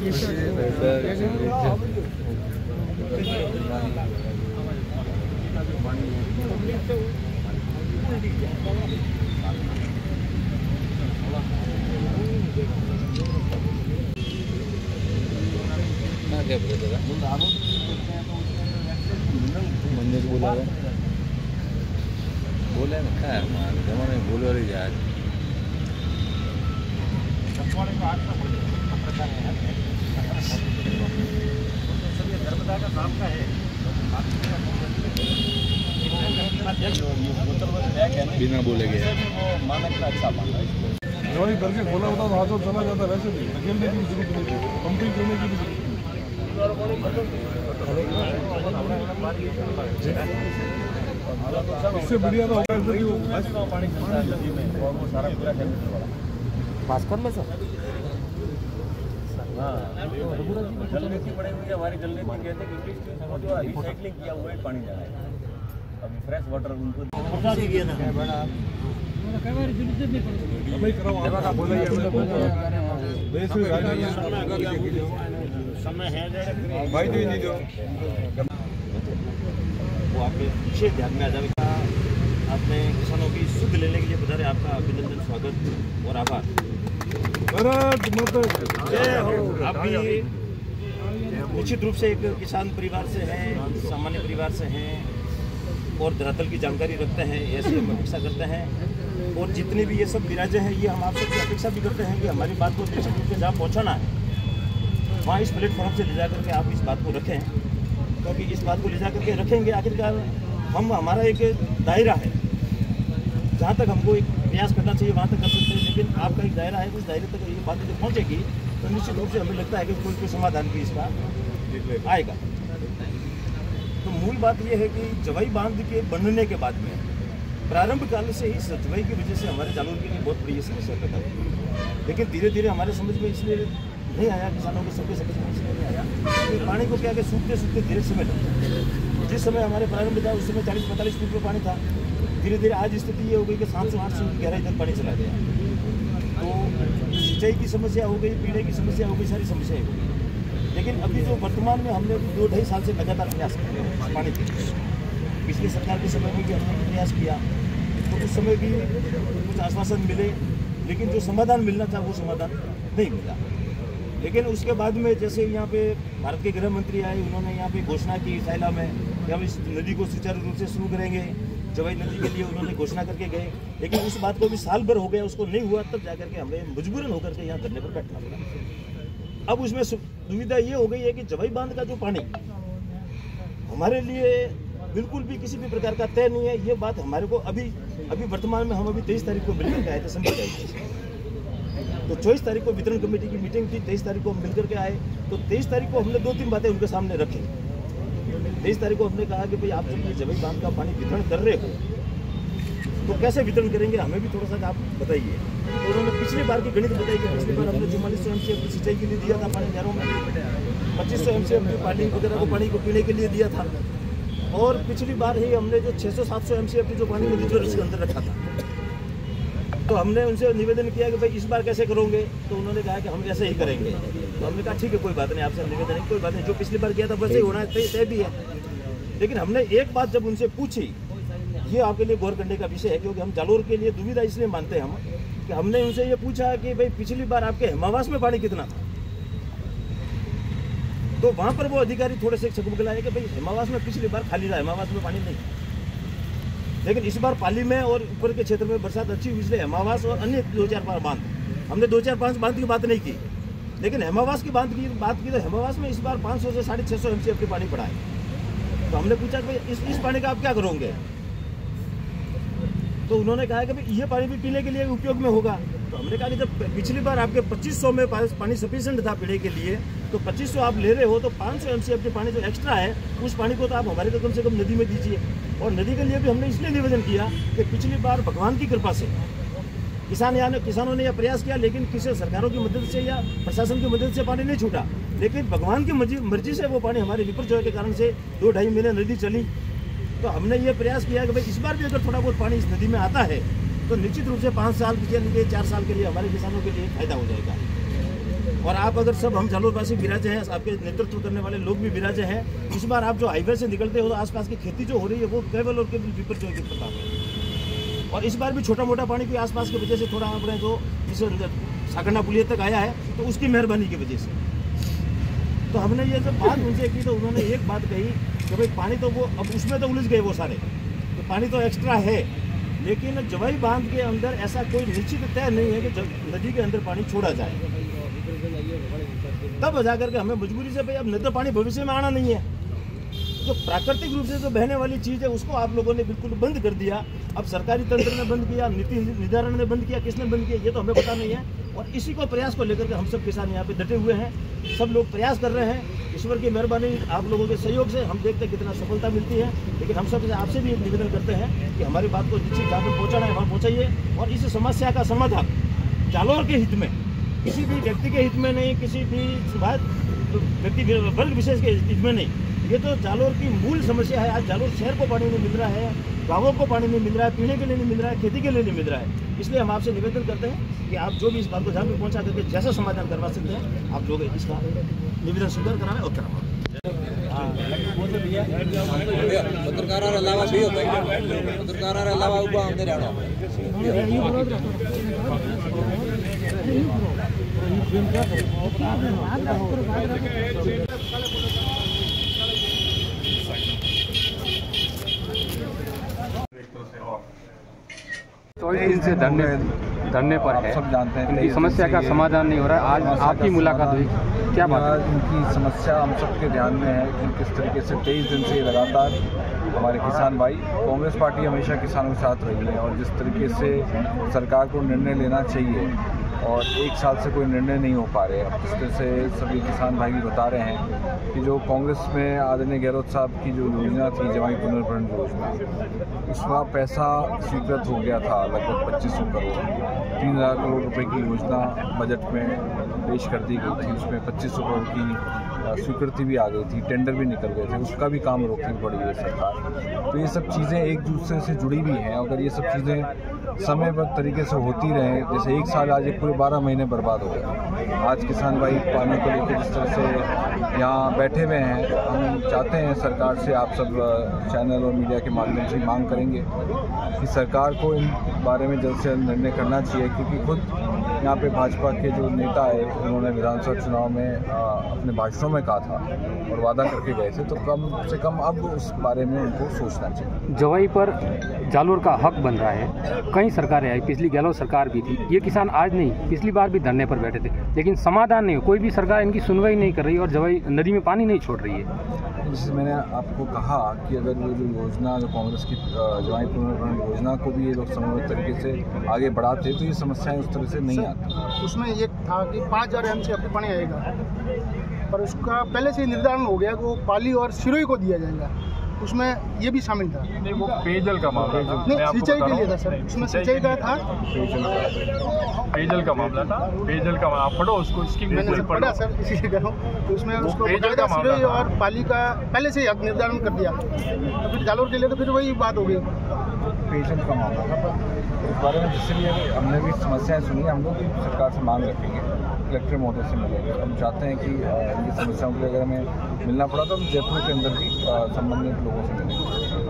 क्या मंदिर बोला बोले ना क्या जमाने बोलो रही यार नर्मदा का नाम का है बिना बोले गए मानक का अच्छा माना दवाई करके खोला होता तो हाथ चला जाता, वैसे नहीं धकेलने की भी जरूरत नहीं थी, पंपिंग करने की भी जरूरत नहीं। इससे बढ़िया तो पानी सारा पूरा भास्कर में सर जलनीति पड़ी हुई है हमारी। जलनीति कहते हैं कि जो रिसाइकलिंग किया हुआ है पानी जा रहा है, अभी फ्रेश वाटर उनको समय है भाई दो वो आपके विशेष ध्यान में आ जाएगा। आपने किसानों की सुध लेने के लिए बता रहे, आपका अभिनंदन, स्वागत और आभार। आप भी निश्चित रूप से एक किसान परिवार से हैं, सामान्य परिवार से हैं और धरातल की जानकारी रखते हैं, ऐसी हम अपेक्षा करते हैं। और जितने भी ये सब विराजे हैं, ये हम आपसे अपेक्षा भी करते हैं कि हमारी बात को निश्चित रूप से जहाँ पहुँचाना है वहाँ इस प्लेटफॉर्म से ले जा करके आप इस बात को रखें, क्योंकि इस बात को ले जा करके रखेंगे आखिरकार हम हमारा एक दायरा है, जहाँ तक हमको एक प्रयास करना चाहिए वहाँ तक कर सकते हैं, लेकिन आपका एक दायरा है, उस दायरे तक ये बात जब पहुँचेगी तो निश्चित रूप से हमें लगता है कि कोई समाधान भी इसका आएगा। तो मूल बात यह है कि जवाई बांध के बनने के बाद में प्रारंभ काल से ही जवाई की वजह से हमारे जालौर के लिए बहुत बड़ी समस्या पैदा हुई, लेकिन धीरे धीरे हमारे समझ में इसलिए नहीं आया, किसानों के सबके समझ में इसलिए नहीं आया कि पानी को क्या सूखते सूखते धीरे समय लगता है। जिस समय हमारे प्रारंभ था उस समय 40-45 फीट में पानी था, धीरे धीरे आज स्थिति ये हो गई कि 700-800 की गहराई तक पानी चला गया। तो सिंचाई की समस्या हो गई, पीने की समस्या हो गई, सारी समस्याएं हो गई। लेकिन अभी जो वर्तमान में हमने 2-2.5 साल से लगातार प्रयास किया पानी के, पिछली सरकार के समय में भी हमने प्रयास किया, तो उस समय भी कुछ आश्वासन मिले, लेकिन जो समाधान मिलना था वो समाधान नहीं मिला। लेकिन उसके बाद में जैसे यहाँ पे भारत के गृह मंत्री आए, उन्होंने यहाँ पे घोषणा की साइला में कि हम इस नदी को सुचारू रूप से शुरू करेंगे, जवाई नदी के लिए उन्होंने घोषणा करके गए, लेकिन उस बात को भी साल भर हो गया, उसको नहीं हुआ, तब जाकर के हमें मजबूरन होकर के यहाँ धरने पर बैठना पड़ा। अब उसमें दुविधा ये हो गई है कि जवाई बांध का जो पानी हमारे लिए बिल्कुल भी किसी भी प्रकार का तय नहीं है। ये बात हमारे को अभी वर्तमान में हम अभी 23 तारीख को मिलकर के आए थे समझ जाएगी। तो 24 तारीख को वितरण कमेटी की मीटिंग थी, 23 तारीख को हम मिलकर के आए। तो 23 तारीख को हमने 2-3 बातें उनके सामने रखी। 23 तारीख को हमने कहा कि भाई आप जब ये जवाई बांध का पानी वितरण कर रहे हो तो कैसे वितरण करेंगे, हमें भी थोड़ा सा आप बताइए। तो उन्होंने पिछली बार की गणित बताई कि पिछली बार हमने 4400 MCF की सिंचाई के लिए दिया था पानी नहरों में, 2500 MCF की पानी वगैरह को पानी को पीने के लिए दिया था, और पिछली बार ही हमने जो 600-700 MCF की जो पानी को रिजर्व उसके अंदर रखा था। तो हमने उनसे निवेदन किया कि भाई इस बार कैसे करोगे, तो उन्होंने कहा कि हम ऐसे ही करेंगे। तो हमने कहा ठीक है, कोई बात नहीं, आपसे निवेदन है, कोई बात नहीं, जो पिछली बार किया था वैसे ही होना है, तय भी है। लेकिन हमने एक बात जब उनसे पूछी, ये आपके लिए गौर करने का विषय है, क्योंकि हम जालौर के लिए दुविधा इसलिए मानते हैं हम कि हमने उनसे ये पूछा कि भाई पिछली बार आपके हेमावास में पानी कितना था। तो वहां पर वो अधिकारी थोड़े से छकबगलाए कि भाई हेमावास में पिछली बार खाली रहा, हेमावास में पानी नहीं। लेकिन इस बार पाली में और ऊपर के क्षेत्र में बरसात अच्छी हुई, इसलिए हेमावास और अन्य 2-4 बांध, हमने 2-4-5 बांध की बात नहीं की, लेकिन हेमावास की बात की तो हेमावास में इस बार 500 से 650 MCF की पानी पड़ा है। तो हमने पूछा कि इस पानी का आप क्या करोगे, तो उन्होंने कहा कि भाई ये पानी भी पीने के लिए उपयोग में होगा। तो हमने कहा कि जब पिछली बार आपके 2500 में पानी सफिशिएंट था पीने के लिए, तो 2500 आप ले रहे हो, तो 500 MCF के पानी जो एक्स्ट्रा है उस पानी को तो आप हमारे को कम से कम नदी में दीजिए। और नदी के लिए भी हमने इसलिए निवेदन किया कि पिछली बार भगवान की कृपा से किसानों ने यह प्रयास किया, लेकिन किसी सरकारों की मदद से या प्रशासन की मदद से पानी नहीं छूटा, लेकिन भगवान की मर्जी से वो पानी हमारे विपर्जय के कारण से 2-2.5 महीने नदी चली। तो हमने ये प्रयास किया कि भाई इस बार भी अगर थोड़ा बहुत पानी इस नदी में आता है तो निश्चित रूप से 5 साल के लिए 4 साल के लिए हमारे किसानों के लिए फायदा हो जाएगा। और आप अगर सब हम जालोरवासी विराजे हैं, आपके नेतृत्व करने वाले लोग भी विराजे हैं, इस बार आप जो हाईवे से निकलते हो तो आसपास की खेती जो हो रही है वो केवल और केवल विपरजोय के प्रताप है। और इस बार भी छोटा मोटा पानी भी आसपास की वजह से थोड़ा अपने जो जिस साकंडा पुलिया तक आया है तो उसकी मेहरबानी की वजह से। तो हमने ये जब बात उनसे की तो उन्होंने एक बात कही कि भाई पानी तो वो अब उसमें तो उलझ गए वो सारे, तो पानी तो एक्स्ट्रा है, लेकिन जवाई बांध के अंदर ऐसा कोई निश्चित तय नहीं है कि नदी के अंदर पानी छोड़ा जाए। तब जा करके हमें मजबूरी से भाई अब नहीं तो पानी भविष्य में आना नहीं है, जो प्राकृतिक रूप से जो बहने वाली चीज़ है उसको आप लोगों ने बिल्कुल बंद कर दिया। अब सरकारी तंत्र ने बंद किया, नीति निर्धारण ने बंद किया, किसने बंद किया ये तो हमें पता नहीं है। और इसी को प्रयास को लेकर के हम सब किसान यहाँ पे डटे हुए हैं, सब लोग प्रयास कर रहे हैं। ईश्वर की मेहरबानी आप लोगों के सहयोग से हम देखते हैं कितना सफलता मिलती है। लेकिन हम सब आपसे भी एक निवेदन करते हैं कि हमारी बात को निश्चित जहाँ पर पहुँचाना है वहाँ पहुँचाइए, और इस समस्या का समाधान जालोर के हित में, किसी भी व्यक्ति के हित में नहीं, किसी भी व्यक्ति वर्ग विशेष के हित में नहीं, ये तो जालोर की मूल समस्या है। आज जालोर शहर को पानी नहीं मिल रहा है, गाँवों को पानी नहीं मिल रहा है, पीने के लिए नहीं मिल रहा है, खेती के लिए नहीं मिल रहा है। इसलिए हम आपसे निवेदन करते हैं कि आप जो भी इस बात को जहाँ पे पहुँचा करके जैसा समाधान करवा सकते हैं आप लोग इसका निवेदन स्वीकार कराएं और करवाएं। पत्रकारों के अलावा भी होता है, पत्रकारों के अलावा ऊपर आते रहना। तो इस दिन से धरने पर है, सब जानते हैं इनकी समस्या का समाधान नहीं हो रहा है। आज आपकी मुलाकात हुई, क्या बात है? इनकी समस्या हम सबके ध्यान में है कि किस तरीके से 23 दिन से लगातार हमारे किसान भाई, कांग्रेस पार्टी हमेशा किसानों के साथ रही है, और जिस तरीके से सरकार को निर्णय लेना चाहिए और 1 साल से कोई निर्णय नहीं हो पा रहे। अब जिस तरह से सभी किसान भाई भी बता रहे हैं कि जो कांग्रेस में आदरणीय गहलोत साहब की जो योजना थी, जवाई पुनर्भरण योजना, उसका पैसा स्वीकृत हो गया था, लगभग 2500 करोड़ 3000 करोड़ रुपए की योजना बजट में पेश कर दी गई थी। उसमें 2500 करोड़ की स्वीकृति भी आ गई थी, टेंडर भी निकल गए थे, उसका भी काम रोकनी पड़ी है सरकार। तो ये सब चीज़ें एक दूसरे से जुड़ी हुई हैं। अगर ये सब चीज़ें समयबद्ध तरीके से होती रहें, जैसे 1 साल आज एक पूरे 12 महीने बर्बाद हो गए। आज किसान भाई पानी को लेकर जिस तरह से यहाँ बैठे हुए हैं, हम चाहते हैं सरकार से, आप सब चैनल और मीडिया के माध्यम से मांग करेंगे कि सरकार को इन बारे में जल्द से जल्द निर्णय करना चाहिए, क्योंकि खुद यहाँ पे भाजपा के जो नेता है उन्होंने विधानसभा चुनाव में अपने भाषणों में कहा था और वादा करके गए थे, तो कम से कम अब उस बारे में उनको सोचना चाहिए। जवाई पर जालोर का हक बन रहा है, कई सरकारें आई, पिछली गहलोत सरकार भी थी, ये किसान आज नहीं पिछली बार भी धरने पर बैठे थे, लेकिन समाधान नहीं हो, कोई भी सरकार इनकी सुनवाई नहीं कर रही और जवाई नदी में पानी नहीं छोड़ रही है। जैसे मैंने आपको कहा कि अगर वो जो योजना, जो कांग्रेस की जवाई पुनर्भरण योजना को भी ये लोग समन्वित तरीके से आगे बढ़ाते तो ये समस्याएं उस तरह से नहीं आती। उसमें ये था कि 5000 MCF पानी आएगा, पर उसका पहले से निर्धारण हो गया कि वो पाली और सिरोही को दिया जाएगा, उसमें ये भी शामिल था। नहीं, वो पेयजल का मामला था, नहीं, सिंचाई के लिए था सर, उसमें सिंचाई का था, पेयजल का मामला था, पेयजल का। आप पढ़ो उसको, स्कीम मैंने पढ़ा सर, इसीलिए कह रहा हूँ। तो उसमें उसको सिरोही और पाली का पहले से हक निर्धारण कर दिया, तो फिर जालोर के लिए तो फिर वही बात हो गई। पेयजल का मामला था, पर इस बारे में जिससे हमने भी समस्याएं सुनी, हम लोग भी सरकार से मांग रखेंगे, कलेक्टर महोदय से मिलेंगे। हम चाहते हैं कि इनकी समस्याओं के लिए अगर हमें मिलना पड़ा तो हम जयपुर के अंदर भी संबंधित लोगों से मिलेंगे।